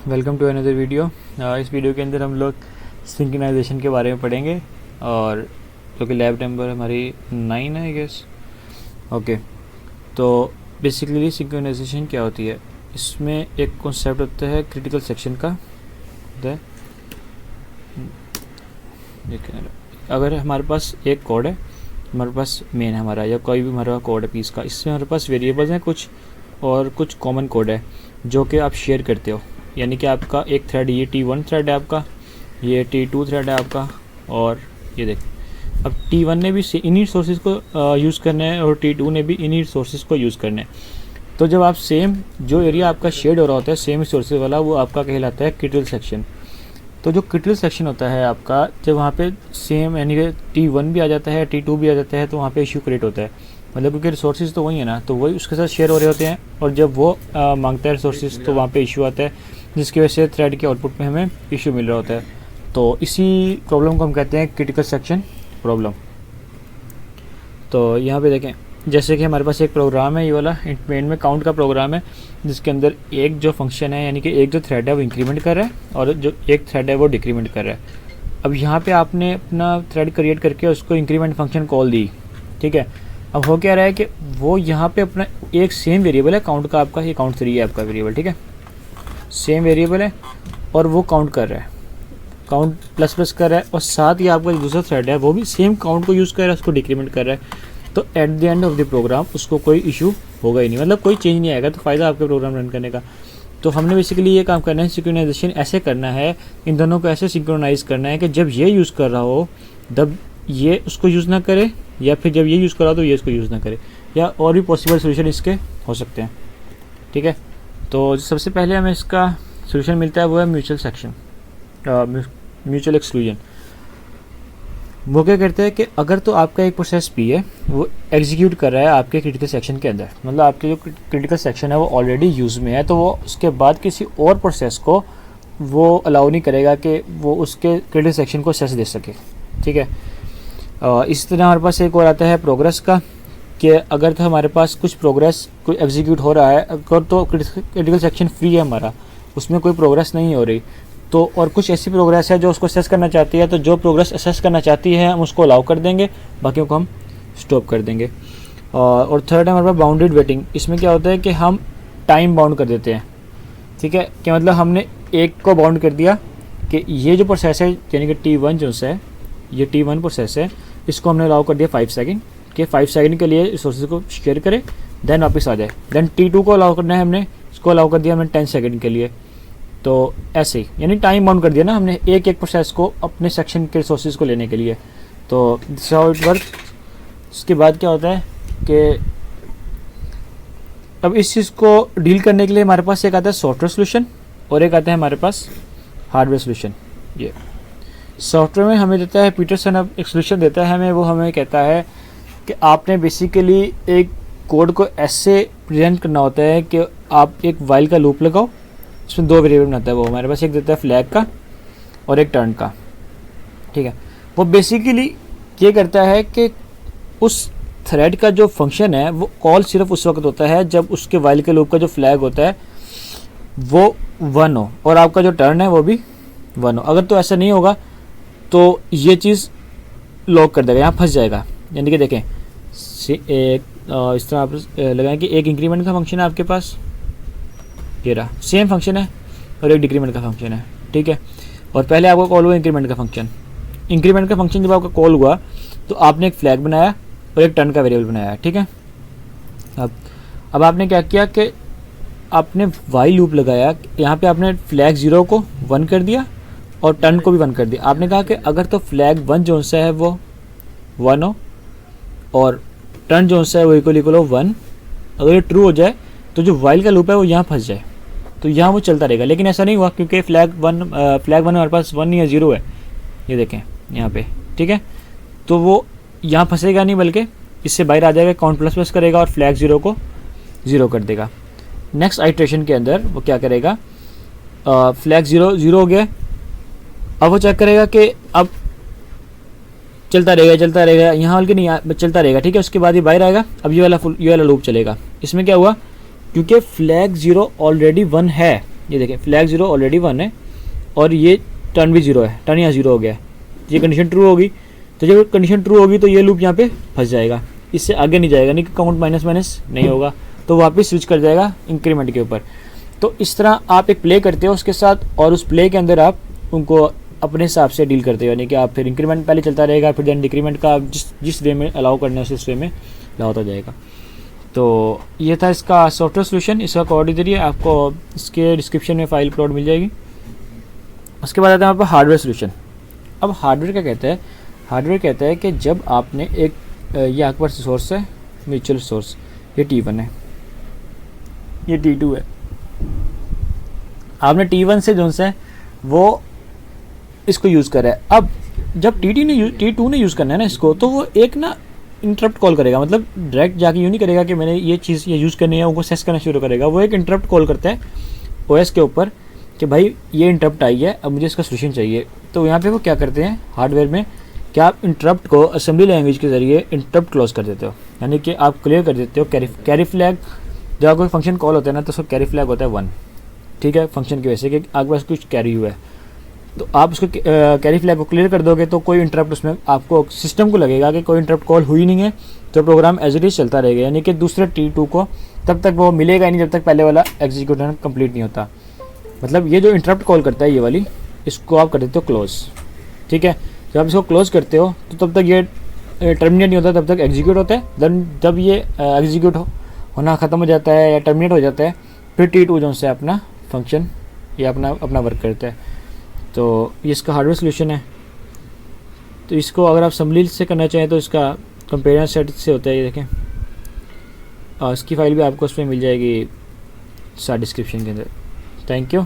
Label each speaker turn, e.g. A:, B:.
A: Welcome to another video. इस video के अंदर हम लोग सिंक्रोनाइजेशन के बारे में पढ़ेंगे और जो कि लैब नंबर हमारी 9 है आई गेस। ओके, तो बेसिकली सिंक्रोनाइजेशन क्या होती है, इसमें एक कॉन्सेप्ट होता है क्रिटिकल सेक्शन का। अगर हमारे पास एक कोड है, हमारे पास मेन है हमारा या कोई भी हमारा कोड है पीस का, इसमें हमारे पास वेरिएबल्स हैं कुछ और कुछ कॉमन कोड है जो कि आप शेयर करते हो। यानी कि आपका एक थ्रेड, ये T1 थ्रेड है आपका, ये T2 थ्रेड है आपका, और ये देखें अब T1 ने भी इन्हीं सोर्सेज को यूज़ करना है और T2 ने भी इन्हीं सोर्सेज को यूज़ करना है। तो जब आप सेम जो एरिया आपका शेड हो रहा होता है सेम सोर्सेज वाला, वो आपका कहलाता है क्रिटिकल सेक्शन। तो जो क्रिटिकल सेक्शन होता है आपका, जब वहाँ पे सेम यानी कि T1 भी आ जाता है, T2 भी आ जाता है, तो वहाँ पे इशू क्रिएट होता है। मतलब क्योंकि रिसोर्सेज तो वही है ना, तो वही उसके साथ शेयर हो रहे होते हैं, और जब वो मांगता है रिसोर्सेज तो वहाँ पे इशू आता है, जिसकी वजह से थ्रेड के आउटपुट में हमें इशू मिल रहा होता है। तो इसी प्रॉब्लम को हम कहते हैं क्रिटिकल सेक्शन प्रॉब्लम। तो यहाँ पे देखें, जैसे कि हमारे पास एक प्रोग्राम है, ये वाला मेन में काउंट का प्रोग्राम है, जिसके अंदर एक जो फंक्शन है यानी कि एक जो थ्रेड है वो इंक्रीमेंट कर रहा है और जो एक थ्रेड है वो डिक्रीमेंट कर रहा है। अब यहाँ पे आपने अपना थ्रेड क्रिएट करके उसको इंक्रीमेंट फंक्शन कॉल दी, ठीक है। अब हो क्या रहा है कि वो यहाँ पे अपना एक सेम वेरिएबल है काउंट का, आपका ये काउंट 3 है आपका वेरिएबल, ठीक है, सेम वेरिएबल है और वो काउंट कर रहा है, काउंट प्लस प्लस कर रहा है, और साथ ही आपका जो दूसरा थ्रेड है वो भी सेम काउंट को यूज़ कर रहा है, उसको डिक्रीमेंट कर रहा है। तो at the end of the program उसको कोई इशू होगा ही नहीं, मतलब कोई चेंज नहीं आएगा। तो फ़ायदा आपके प्रोग्राम रन करने का। तो हमने बेसिकली ये काम करना है, सिंक्रोनाइजेशन ऐसे करना है, इन दोनों को ऐसे सिंक्रोनाइज करना है कि जब ये यूज़ कर रहा हो तब ये उसको यूज़ ना करे, या फिर जब ये यूज़ कर रहा हो तो ये उसको यूज़ ना करे, या और भी पॉसिबल सोल्यूशन इसके हो सकते हैं, ठीक है। तो सबसे पहले हमें इसका सोल्यूशन मिलता है वो है म्यूचुअल सेक्शन, म्यूचुअल एक्सक्लूजन। वो क्या करते हैं कि अगर तो आपका एक प्रोसेस P है वो एग्जीक्यूट कर रहा है आपके क्रिटिकल सेक्शन के अंदर, मतलब आपके जो क्रिटिकल सेक्शन है वो ऑलरेडी यूज़ में है, तो वो उसके बाद किसी और प्रोसेस को वो अलाउ नहीं करेगा कि वो उसके क्रिटिकल सेक्शन को एक्सेस दे सके, ठीक है। इस तरह हमारे पास एक और आता है प्रोग्रेस का, कि अगर तो हमारे पास कुछ प्रोग्रेस कोई एग्जीक्यूट हो रहा है, अगर तो क्रिटिकल सेक्शन फ्री है हमारा, उसमें कोई प्रोग्रेस नहीं हो रही, तो और कुछ ऐसी प्रोग्रेस है जो उसको असेस करना चाहती है, तो जो प्रोग्रेस असेस करना चाहती है हम उसको अलाउ कर देंगे, बाकियों को हम स्टॉप कर देंगे। और थर्ड है हमारे पास बाउंडेड वेटिंग। इसमें क्या होता है कि हम टाइम बाउंड कर देते हैं, ठीक है, कि मतलब हमने एक को बाउंड कर दिया कि ये जो प्रोसेस है यानी कि T1 जो है, ये T1 प्रोसेस है, इसको हमने अलाउ कर दिया 5 सेकेंड, कि 5 सेकेंड के लिए रिसोर्सेज को शेयर करे देन वापस आ जाए। देन T2 को अलाउ करना है हमने, इसको अलाउ कर दिया हमने 10 सेकेंड के लिए। तो ऐसे ही यानी टाइम बाउंड कर दिया ना हमने एक एक प्रोसेस को अपने सेक्शन के रिसोर्सेज को लेने के लिए। तो दिस हाउ इट वर्क। इसके बाद क्या होता है कि अब इस चीज़ को डील करने के लिए हमारे पास एक आता है सॉफ्टवेयर सोल्यूशन और एक आता है हमारे पास हार्डवेयर सोल्यूशन। ये सॉफ्टवेयर में हमें देता है पीटरसन, अब एक सोल्यूशन देता है हमें, वो हमें कहता है कि आपने बेसिकली एक कोड को ऐसे प्रेजेंट करना होता है कि आप एक वाइल का लूप लगाओ, इसमें 2 वेरिएबल बनाता है वो हमारे पास, एक देता है फ्लैग का और एक टर्न का, ठीक है। वो बेसिकली ये करता है कि उस थ्रेड का जो फंक्शन है वो कॉल सिर्फ उस वक्त होता है जब उसके वाइल के लूप का जो फ्लैग होता है वो 1 हो और आपका जो टर्न है वो भी 1 हो। अगर तो ऐसा नहीं होगा तो ये चीज़ लॉक कर देगा, यहाँ फंस जाएगा। यानी कि देखें इस तरह आप लगाएं कि एक इंक्रीमेंट का फंक्शन है आपके पास, ये रहा सेम फंक्शन है, और एक डिक्रीमेंट का फंक्शन है, ठीक है। और पहले आपका कॉल हुआ इंक्रीमेंट का फंक्शन। इंक्रीमेंट का फंक्शन जब आपका कॉल हुआ तो आपने एक फ्लैग बनाया और एक टर्न का वेरिएबल बनाया, ठीक है। अब आपने क्या किया कि आपने वाइल लूप लगाया, यहाँ पे आपने फ्लैग 0 को 1 कर दिया और टर्न को भी 1 कर दिया। आपने कहा कि अगर तो फ्लैग 1 जो सा है वो 1 हो और टर्न जो सा है वो इक्वल हो 1, अगर ये ट्रू हो जाए तो जो वाइल का लूप है वो यहाँ फंस जाए, तो यहाँ वो चलता रहेगा। लेकिन ऐसा नहीं हुआ क्योंकि फ्लैग 1 हमारे पास 1 या 0 है, ये देखें यहाँ पे, ठीक है। तो वो यहाँ फंसेगा नहीं बल्कि इससे बाहर आ जाएगा, काउंट प्लस प्लस करेगा और फ्लैग 0 को 0 कर देगा। नेक्स्ट आइट्रेशन के अंदर वो क्या करेगा, फ्लैग 0 हो गया, अब वो चेक करेगा कि अब चलता रहेगा यहाँ बल्कि नहीं चलता रहेगा, ठीक है। उसके बाद ये बाहर आएगा, अब ये वाला लूप चलेगा। इसमें क्या हुआ, क्योंकि फ्लैग 0 ऑलरेडी 1 है ये देखें फ्लैग 0 ऑलरेडी 1 है और ये टर्न भी 0 है, टर्न यहाँ 0 हो गया है, ये कंडीशन ट्रू होगी। तो जब कंडीशन ट्रू होगी तो ये लूप यहाँ पे फंस जाएगा, इससे आगे नहीं जाएगा, नहीं कि काउंट माइनस माइनस नहीं होगा, तो वापस स्विच कर जाएगा इंक्रीमेंट के ऊपर। तो इस तरह आप एक प्ले करते हो उसके साथ, और उस प्ले के अंदर आप उनको अपने हिसाब से डील करते हो, यानी कि आप फिर इंक्रीमेंट पहले चलता रहेगा, फिर देन डिक्रीमेंट का आप जिस वे में अलाउ करना है उस वे में अलाउ होता जाएगा। तो ये था इसका सॉफ्टवेयर सोल्यूशन। इसका कोड इधर ही है, आपको इसके डिस्क्रिप्शन में फाइल प्लॉट मिल जाएगी। उसके बाद आता है यहाँ पर हार्डवेयर सोल्यूशन। अब हार्डवेयर क्या कहता है? हार्डवेयर कहता है कि जब आपने एक ये आपके पास सोर्स है, म्यूचुअल सोर्स, ये T1 है, ये T2 है, आपने T1 से जो है वो इसको यूज़ करा है। अब जब T2 ने यूज़ करना है ना इसको, तो वो एक ना इंटरप्ट कॉल करेगा, मतलब डायरेक्ट जाके यूँ नहीं करेगा कि मैंने ये चीज़ ये यूज़ करनी है, उनको सेस करना शुरू करेगा। वो एक इंटरप्ट कॉल करता है OS के ऊपर कि भाई ये इंटरप्ट आई है, अब मुझे इसका सोल्यूशन चाहिए। तो यहाँ पे वो क्या करते हैं हार्डवेयर में कि आप इंटरप्ट को असेंबली लैंग्वेज के ज़रिए इंटरप्ट क्लोज कर देते हो, यानी कि आप क्लियर कर देते हो। कैरी फ्लैग, जब कोई फंक्शन कॉल होता है ना तो उसका कैरी फ्लैग होता है 1, ठीक है, फंक्शन की वजह से कि आपके पास कुछ कैरी हुआ है। तो आप उसको कैरी फ्लैग को क्लियर कर दोगे तो कोई इंटरप्ट उसमें आपको सिस्टम को लगेगा कि कोई इंटरप्ट कॉल हुई नहीं है, तो प्रोग्राम एज इट इज चलता रहेगा, यानी कि दूसरे T2 को तब तक वो मिलेगा ही नहीं जब तक पहले वाला एग्जीक्यूशन कंप्लीट नहीं होता। मतलब ये जो इंटरप्ट कॉल करता है ये वाली, इसको आप कर देते हो क्लोज, ठीक है। जब आप इसको क्लोज करते हो तो तब तक ये टर्मिनेट नहीं होता, तब तक एग्जीक्यूट होता है। देन जब ये एग्जीक्यूट होना ख़त्म हो जाता है या टर्मिनेट हो जाता है, फिर T2 जो से अपना फंक्शन या अपना वर्क करता है। तो ये इसका हार्डवेयर सोल्यूशन है। तो इसको अगर आप असेंबली से करना चाहें तो इसका कंपेरिजन सेट से होता है, ये देखें, और इसकी फ़ाइल भी आपको उसमें मिल जाएगी डिस्क्रिप्शन के अंदर। Thank you.